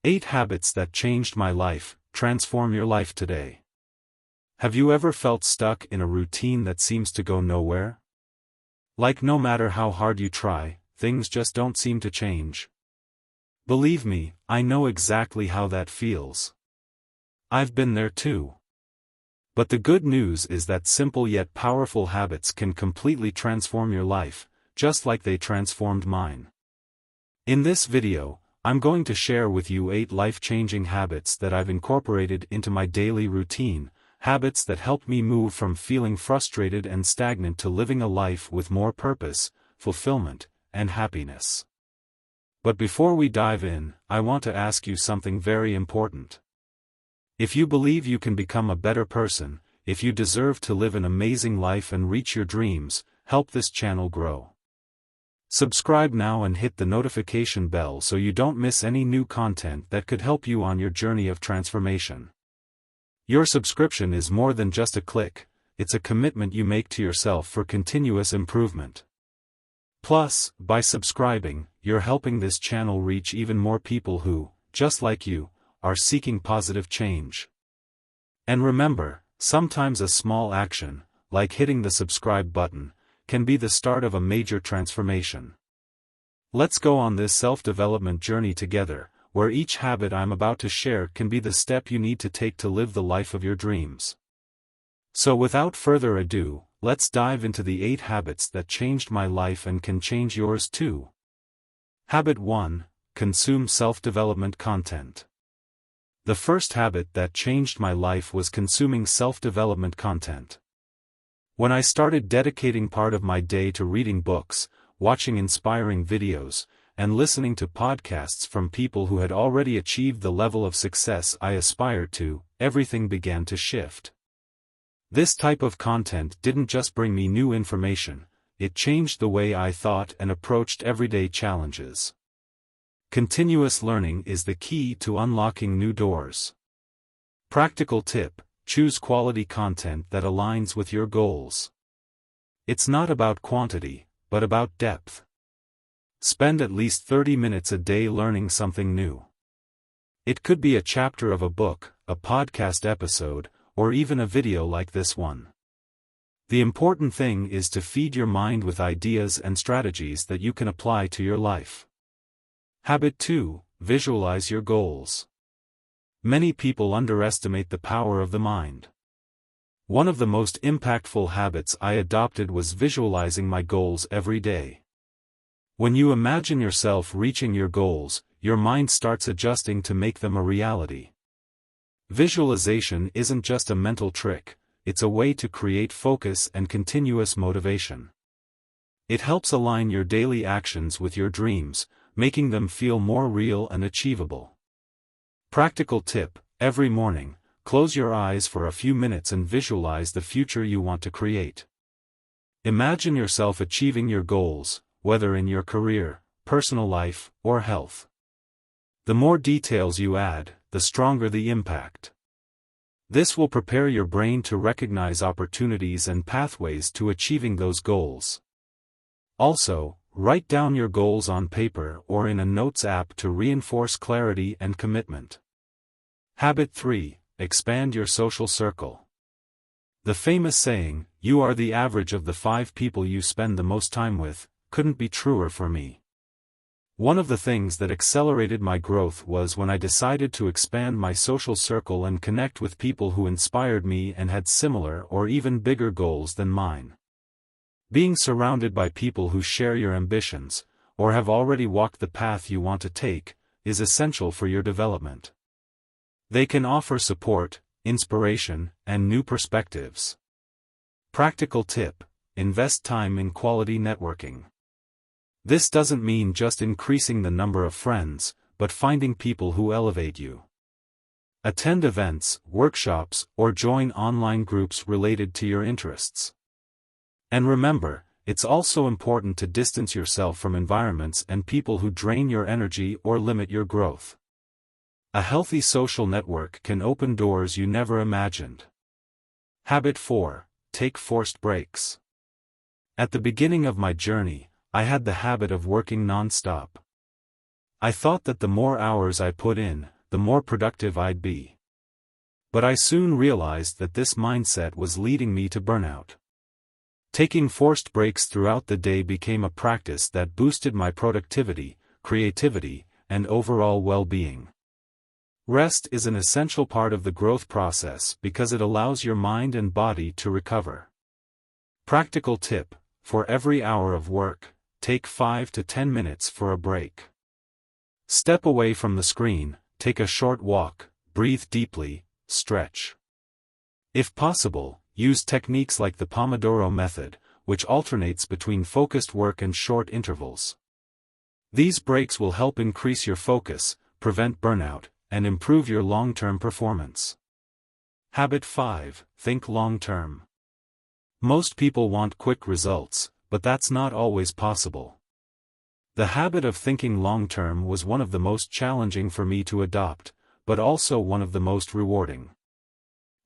8 habits that changed my life. Transform your life today. Have you ever felt stuck in a routine that seems to go nowhere? Like no matter how hard you try, things just don't seem to change. Believe me, I know exactly how that feels. I've been there too. But the good news is that simple yet powerful habits can completely transform your life, just like they transformed mine. In this video, I'm going to share with you 8 life-changing habits that I've incorporated into my daily routine, habits that help me move from feeling frustrated and stagnant to living a life with more purpose, fulfillment, and happiness. But before we dive in, I want to ask you something very important. If you believe you can become a better person, if you deserve to live an amazing life and reach your dreams, help this channel grow. Subscribe now and hit the notification bell so you don't miss any new content that could help you on your journey of transformation. Your subscription is more than just a click, it's a commitment you make to yourself for continuous improvement. Plus, by subscribing, you're helping this channel reach even more people who, just like you, are seeking positive change. And remember, sometimes a small action, like hitting the subscribe button, can be the start of a major transformation. Let's go on this self-development journey together, where each habit I'm about to share can be the step you need to take to live the life of your dreams. So without further ado, let's dive into the 8 habits that changed my life and can change yours too. Habit 1. Consume self-development content. The first habit that changed my life was consuming self-development content. When I started dedicating part of my day to reading books, watching inspiring videos, and listening to podcasts from people who had already achieved the level of success I aspired to, everything began to shift. This type of content didn't just bring me new information, it changed the way I thought and approached everyday challenges. Continuous learning is the key to unlocking new doors. Practical tip: choose quality content that aligns with your goals. It's not about quantity, but about depth. Spend at least 30 minutes a day learning something new. It could be a chapter of a book, a podcast episode, or even a video like this one. The important thing is to feed your mind with ideas and strategies that you can apply to your life. Habit 2. Visualize your goals. Many people underestimate the power of the mind. One of the most impactful habits I adopted was visualizing my goals every day. When you imagine yourself reaching your goals, your mind starts adjusting to make them a reality. Visualization isn't just a mental trick, it's a way to create focus and continuous motivation. It helps align your daily actions with your dreams, making them feel more real and achievable. Practical tip: every morning, close your eyes for a few minutes and visualize the future you want to create. Imagine yourself achieving your goals, whether in your career, personal life, or health. The more details you add, the stronger the impact. This will prepare your brain to recognize opportunities and pathways to achieving those goals. Also, write down your goals on paper or in a notes app to reinforce clarity and commitment. Habit 3. Expand your social circle. The famous saying, "You are the average of the 5 people you spend the most time with," couldn't be truer for me. One of the things that accelerated my growth was when I decided to expand my social circle and connect with people who inspired me and had similar or even bigger goals than mine. Being surrounded by people who share your ambitions, or have already walked the path you want to take, is essential for your development. They can offer support, inspiration, and new perspectives. Practical tip: invest time in quality networking. This doesn't mean just increasing the number of friends, but finding people who elevate you. Attend events, workshops, or join online groups related to your interests. And remember, it's also important to distance yourself from environments and people who drain your energy or limit your growth. A healthy social network can open doors you never imagined. Habit 4. Take forced breaks. At the beginning of my journey, I had the habit of working non-stop. I thought that the more hours I put in, the more productive I'd be. But I soon realized that this mindset was leading me to burnout. Taking forced breaks throughout the day became a practice that boosted my productivity, creativity, and overall well-being. Rest is an essential part of the growth process because it allows your mind and body to recover. Practical tip: for every hour of work, take 5 to 10 minutes for a break. Step away from the screen, take a short walk, breathe deeply, stretch. If possible, use techniques like the Pomodoro method, which alternates between focused work and short intervals. These breaks will help increase your focus, prevent burnout, and improve your long-term performance. Habit 5: think long-term. Most people want quick results, but that's not always possible. The habit of thinking long-term was one of the most challenging for me to adopt, but also one of the most rewarding.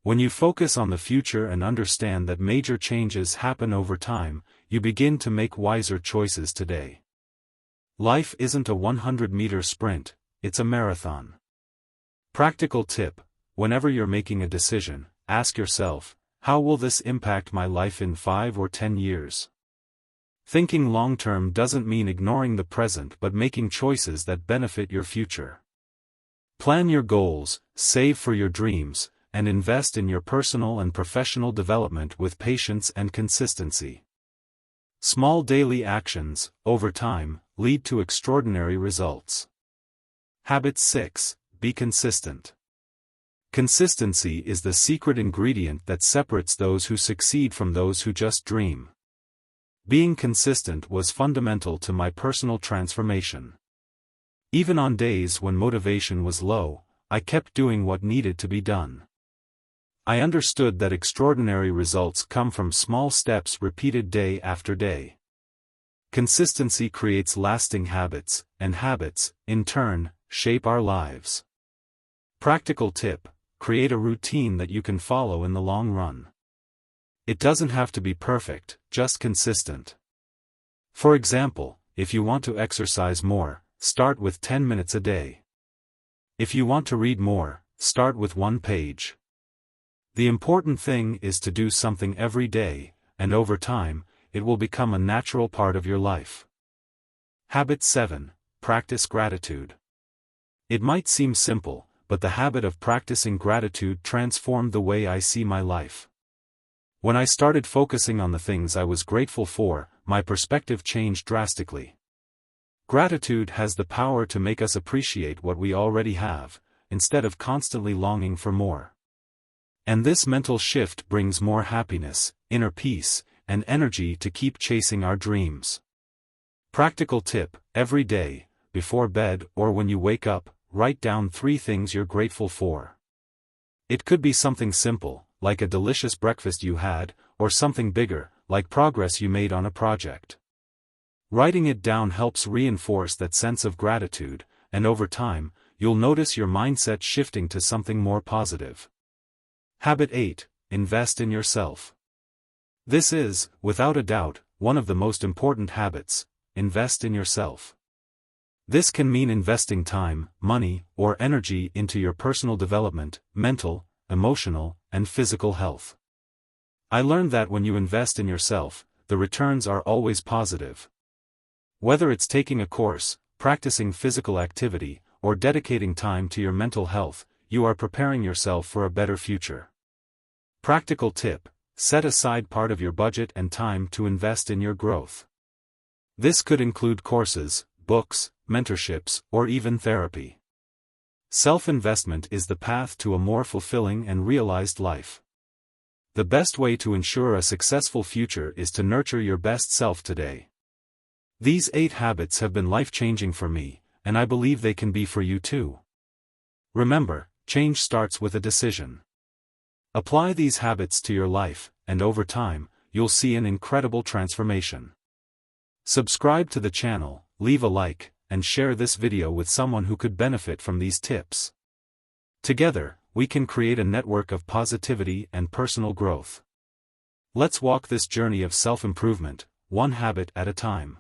When you focus on the future and understand that major changes happen over time, you begin to make wiser choices today. Life isn't a 100-meter sprint, it's a marathon. Practical tip: whenever you're making a decision, ask yourself, how will this impact my life in 5 or 10 years? Thinking long-term doesn't mean ignoring the present but making choices that benefit your future. Plan your goals, save for your dreams, and invest in your personal and professional development with patience and consistency. Small daily actions, over time, lead to extraordinary results. Habit 6: be consistent. Consistency is the secret ingredient that separates those who succeed from those who just dream. Being consistent was fundamental to my personal transformation. Even on days when motivation was low, I kept doing what needed to be done. I understood that extraordinary results come from small steps repeated day after day. Consistency creates lasting habits, and habits, in turn, shape our lives. Practical tip: create a routine that you can follow in the long run. It doesn't have to be perfect, just consistent. For example, if you want to exercise more, start with 10 minutes a day. If you want to read more, start with 1 page. The important thing is to do something every day, and over time, it will become a natural part of your life. Habit 7: practice gratitude. It might seem simple, but the habit of practicing gratitude transformed the way I see my life. When I started focusing on the things I was grateful for, my perspective changed drastically. Gratitude has the power to make us appreciate what we already have, instead of constantly longing for more. And this mental shift brings more happiness, inner peace, and energy to keep chasing our dreams. Practical tip: every day, before bed or when you wake up, write down 3 things you're grateful for. It could be something simple, like a delicious breakfast you had, or something bigger, like progress you made on a project. Writing it down helps reinforce that sense of gratitude, and over time, you'll notice your mindset shifting to something more positive. Habit 8: invest in yourself. This is, without a doubt, one of the most important habits: invest in yourself. This can mean investing time, money, or energy into your personal development, mental, emotional, and physical health. I learned that when you invest in yourself, the returns are always positive. Whether it's taking a course, practicing physical activity, or dedicating time to your mental health, you are preparing yourself for a better future. Practical tip: set aside part of your budget and time to invest in your growth. This could include courses, books, mentorships, or even therapy. Self-investment is the path to a more fulfilling and realized life. The best way to ensure a successful future is to nurture your best self today. These 8 habits have been life-changing for me, and I believe they can be for you too. Remember, change starts with a decision. Apply these habits to your life, and over time, you'll see an incredible transformation. Subscribe to the channel, leave a like, and share this video with someone who could benefit from these tips. Together, we can create a network of positivity and personal growth. Let's walk this journey of self-improvement, one habit at a time.